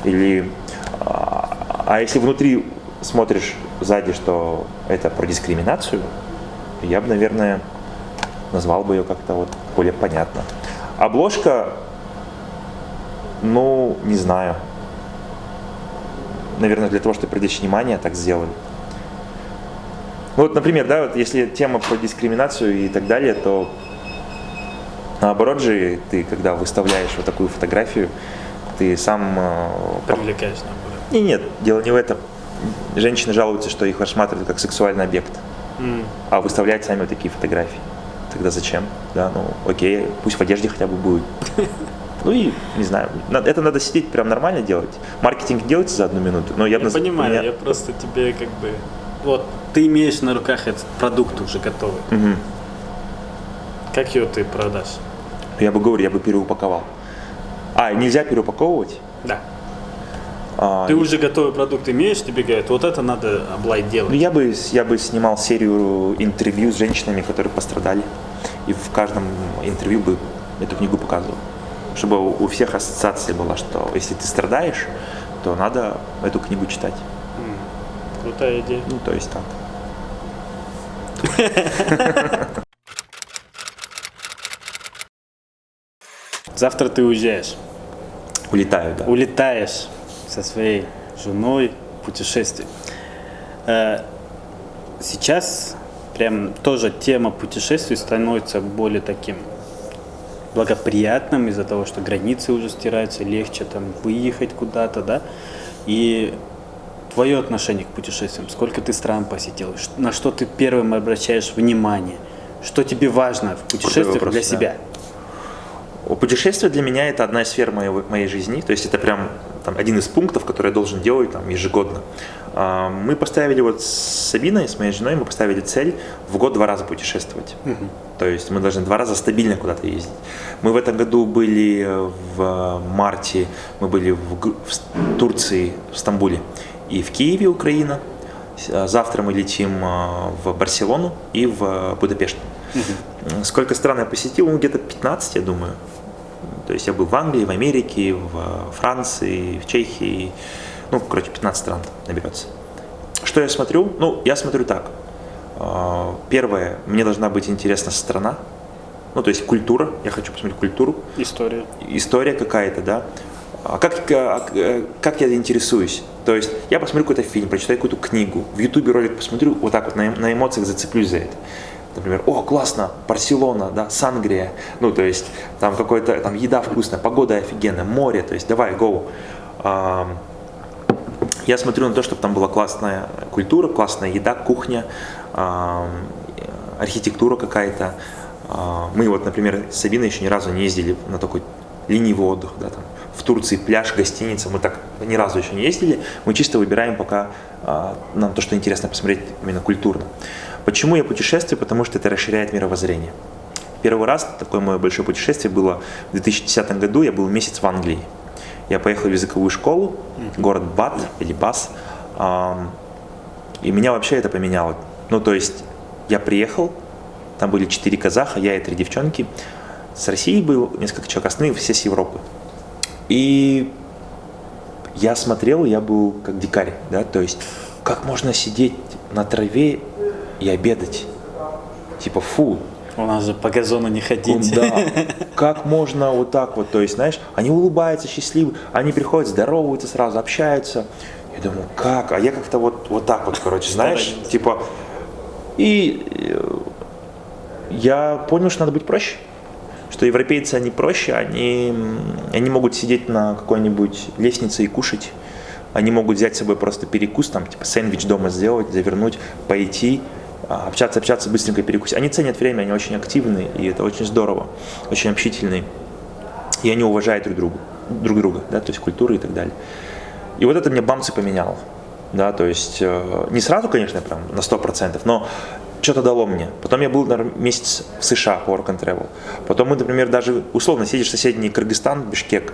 Или... А если внутри смотришь сзади, что это про дискриминацию, я бы, наверное, назвал бы ее как-то вот более понятно. Обложка, ну, не знаю. Наверное, для того, чтобы привлечь внимание, так сделали. Вот, например, да, вот если тема про дискриминацию и так далее, то наоборот же, ты когда выставляешь вот такую фотографию, ты сам... Привлекаешь, наоборот. И нет, дело не в этом. Женщины жалуются, что их рассматривают как сексуальный объект, а выставляют сами вот такие фотографии. Тогда зачем? Да, ну окей, пусть в одежде хотя бы будет. Ну и, не знаю, это надо сидеть прям нормально делать. Маркетинг делается за 1 минуту, но я понимаю, я просто тебе как бы... Вот, ты имеешь на руках этот продукт уже готовый. Угу. Как ее ты продашь? Я бы говорю, я бы переупаковал. Нельзя переупаковывать? Да. Ты уже готовый продукт имеешь, тебе говорят, вот это надо облайт делать. Ну, я бы снимал серию интервью с женщинами, которые пострадали. И в каждом интервью бы эту книгу показывал. Чтобы у всех ассоциация была, что если ты страдаешь, то надо эту книгу читать. Крутая идея. Ну, то есть так. Завтра ты уезжаешь. Улетаю, да. Улетаешь со своей женой в путешествие. Сейчас прям тоже тема путешествий становится более таким благоприятным из-за того, что границы уже стираются, легче там выехать куда-то, да. И твое отношение к путешествиям, сколько ты стран посетил, на что ты первым обращаешь внимание, что тебе важно в путешествиях вопрос, для себя? Путешествие для меня это одна из сфер моей жизни, то есть это прям там, один из пунктов, который я должен делать там, ежегодно. Мы поставили вот с Сабиной, с моей женой, мы поставили цель в год 2 раза путешествовать. То есть мы должны 2 раза стабильно куда-то ездить. Мы в этом году были в марте, мы были в Турции, в Стамбуле и в Киеве, Украина. Завтра мы летим в Барселону и в Будапешт. Сколько стран я посетил? Ну, где-то 15, я думаю. То есть я был в Англии, в Америке, в Франции, в Чехии. Ну, короче, 15 стран наберется. Что я смотрю? Ну, я смотрю так. Первое, мне должна быть интересна страна. Ну, то есть культура. Я хочу посмотреть культуру. История. История какая-то, да. Как я интересуюсь? То есть я посмотрю какой-то фильм, прочитаю какую-то книгу, в Ютубе ролик посмотрю, вот так вот на эмоциях зацеплюсь за это. Например, классно, Барселона, да, Сангрия, ну, то есть, там какой-то, там еда вкусная, погода офигенная, море, то есть, давай, go. Я смотрю на то, чтобы там была классная культура, классная еда, кухня, архитектура какая-то. Мы вот, например, с Сабиной еще ни разу не ездили на такой ленивый отдых, да, там, в Турции пляж, гостиница, мы так ни разу еще не ездили, мы чисто выбираем пока нам то, что интересно посмотреть именно культурно. Почему я путешествую? Потому что это расширяет мировоззрение. Первый раз такое мое большое путешествие было в 2010 году, я был месяц в Англии. Я поехал в языковую школу, город Бат или Бас, и меня вообще это поменяло. Ну, то есть я приехал, там были 4 казаха, я и 3 девчонки, с России был несколько человек, остальные все с Европы. И я смотрел, я был как дикарь, да, то есть как можно сидеть на траве и обедать, типа фу. У нас же по газону не ходить. Да, как можно вот так вот, то есть, знаешь, они улыбаются, счастливы, они приходят, здороваются сразу, общаются. Я думаю, как? А я как-то вот так вот, короче, знаешь, типа, и я понял, что надо быть проще. Что европейцы, они проще, они могут сидеть на какой-нибудь лестнице и кушать. Они могут взять с собой просто перекус, там, типа сэндвич дома сделать, завернуть, пойти, общаться, быстренько перекусить. Они ценят время, они очень активны, и это очень здорово, очень общительные. И они уважают друг друга, да, то есть культуру и так далее. И вот это мне бамцы поменяло. Да, то есть не сразу, конечно, прям на 100%, но что-то дало мне. Потом я был, наверное, месяц в США по work and travel. Потом мы, например, даже условно сидишь в соседний Кыргызстан, Бишкек,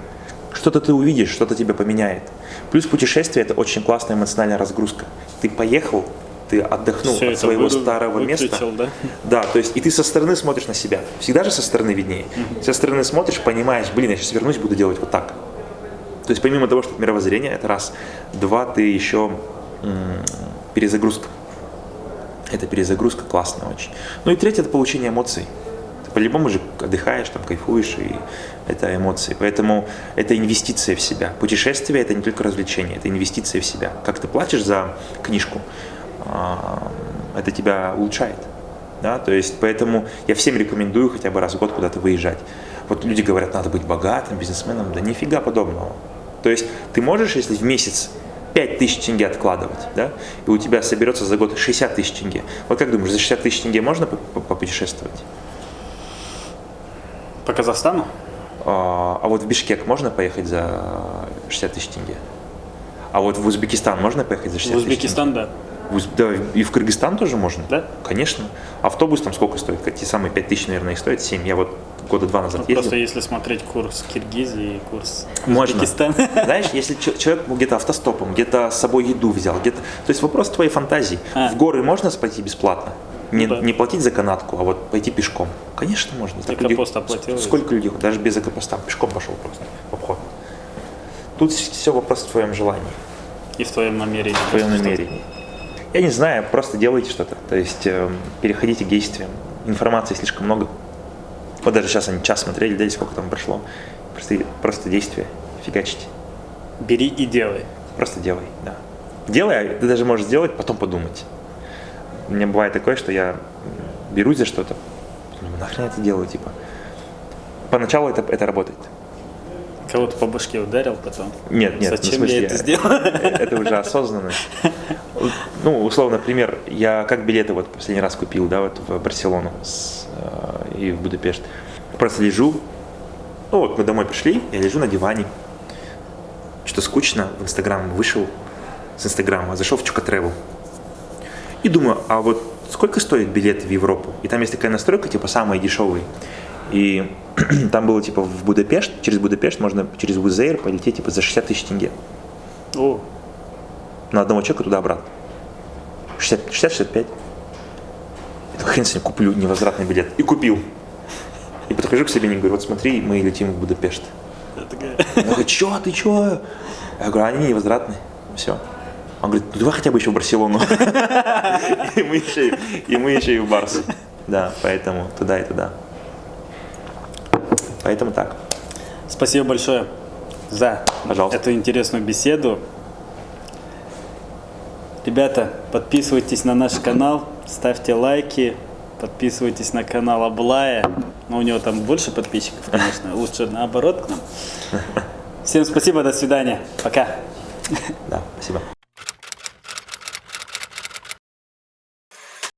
что-то ты увидишь, что-то тебя поменяет. Плюс путешествие – это очень классная эмоциональная разгрузка. Ты поехал, ты отдохнул от своего старого места. Да? Да, то есть и ты со стороны смотришь на себя. Всегда же со стороны виднее. Со стороны смотришь, понимаешь, блин, я сейчас вернусь, буду делать вот так. То есть помимо того, что это мировоззрение, это раз. 2, ты еще перезагрузка. Это перезагрузка классная очень. Ну и 3, это получение эмоций. Ты по-любому же отдыхаешь, там кайфуешь, и это эмоции. Поэтому это инвестиция в себя. Путешествие – это не только развлечение, это инвестиция в себя. Как ты платишь за книжку, это тебя улучшает. Да? То есть, поэтому я всем рекомендую хотя бы раз в год куда-то выезжать. Вот люди говорят, надо быть богатым, бизнесменом. Да нифига подобного. То есть, ты можешь, если в месяц 5000 тенге откладывать, да, и у тебя соберется за год 60 тысяч тенге. Вот как думаешь, за 60 тысяч тенге можно попутешествовать? По Казахстану? А вот в Бишкек можно поехать за 60 тысяч тенге? А вот в Узбекистан можно поехать за 60 В тысяч тенге? Узбекистан, да. Да, и в Кыргызстан тоже можно? Да? Конечно. Автобус там сколько стоит? Те самые 5000, наверное, и стоит, 7. Я вот года 2 назад ездил. Просто если смотреть курс Киргизии и курс Можно. Узбекистана. Знаешь, если человек где-то автостопом, где-то с собой еду взял, где-то... То есть вопрос твоей фантазии. В горы можно пойти бесплатно? Не платить за канатку, а вот пойти пешком. Конечно, можно. Экопост оплатил. Сколько людей? Даже без экопоста. Пешком пошел просто в обход. Тут все вопрос в твоем желании. И в твоем намерении. В твоем намерении. Я не знаю, просто делайте что-то. То есть переходите к действиям. Информации слишком много. Вот даже сейчас они час смотрели, да, и сколько там прошло. Просто действия. Фигачите. Бери и делай. Просто делай, да. Делай, ты даже можешь сделать, потом подумать. У меня бывает такое, что я берусь за что-то, думаю, нахрен я это делаю, типа. Поначалу это работает. Кого-то по башке ударил потом? Нет, Зачем в смысле, я это сделал? Это уже осознанность. Ну, условно, например, я как билеты вот последний раз купил, да, вот в Барселону и в Будапешт. Просто лежу, ну вот мы домой пришли, я лежу на диване, что скучно, в Инстаграм вышел, с Инстаграма зашел в Чука Travel. И думаю, а вот сколько стоит билет в Европу? И там есть такая настройка, типа, самые дешевые. И там было, типа, в Будапешт, через Будапешт можно через Wizz Air полететь, типа, за 60 тысяч тенге. О, На одного человека туда-обратно. 60-65. Я такой, хрен с ним, куплю невозвратный билет. И купил. И подхожу к себе и говорю, вот смотри, мы летим в Будапешт. Я говорю, ты чё? Я говорю, они невозвратные. Все. Он говорит, ну давай хотя бы еще в Барселону. И мы еще и в Барс. Да, поэтому туда и туда. Поэтому так. спасибо большое за Пожалуйста. эту интересную беседу. Ребята, подписывайтесь на наш канал, ставьте лайки, подписывайтесь на канал Аблая. Но у него там больше подписчиков, конечно. Лучше наоборот к нам. Всем спасибо, до свидания. Пока. Да, спасибо.